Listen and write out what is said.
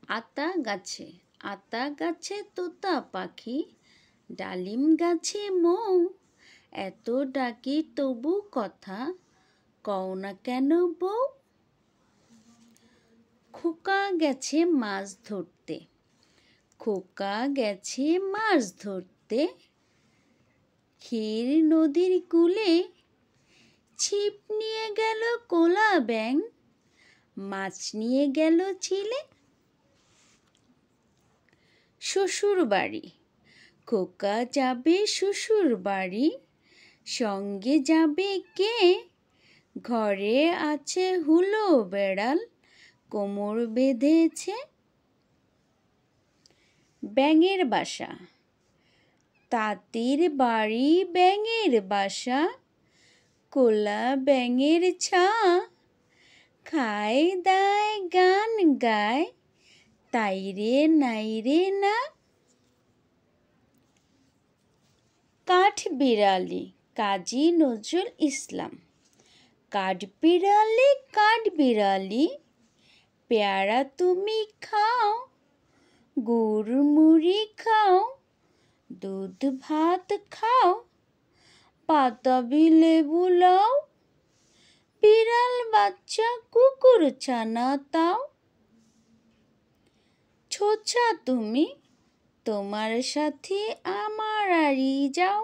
আতা গাছে তোতা পাখি, ডালিম গাছে মৌ, এত ডাকি তবু কথা কও না কেন বউ। খোকা গেছে মাছ ধরতে, খোকা গেছে মাছ ধরতে, ক্ষীর নদীর কূলে, ছিপ নিয়ে গেল কোলা ব্যাং, মাছ নিয়ে গেল ছিলে। শ্বশুর বাড়ি, খোকা যাবে শ্বশুর বাড়ি, সঙ্গে যাবে কে? ঘরে আছে হুলো বেড়াল, কোমর বেঁধেছে। ব্যাঙের বাসা, তাঁতির বাড়ি ব্যাঙের বাসা, কোলা ব্যাঙের ছা, খায় দায় গান গায়, তাই রে নাই রে না। কাঠবিড়ালি, কাজী নজরুল ইসলাম। কাঠবিড়ালি কাঠবিড়ালি, পেয়ারা তুমি খাও, গুড় মুড়ি খাও, দুধ ভাত খাও, বাতাবি লেবু লাও, বিড়াল বাচ্চা কুকুর ছানা তাও। ছোছা তুমি, তোমার সাথে আমার আড়ি যাও।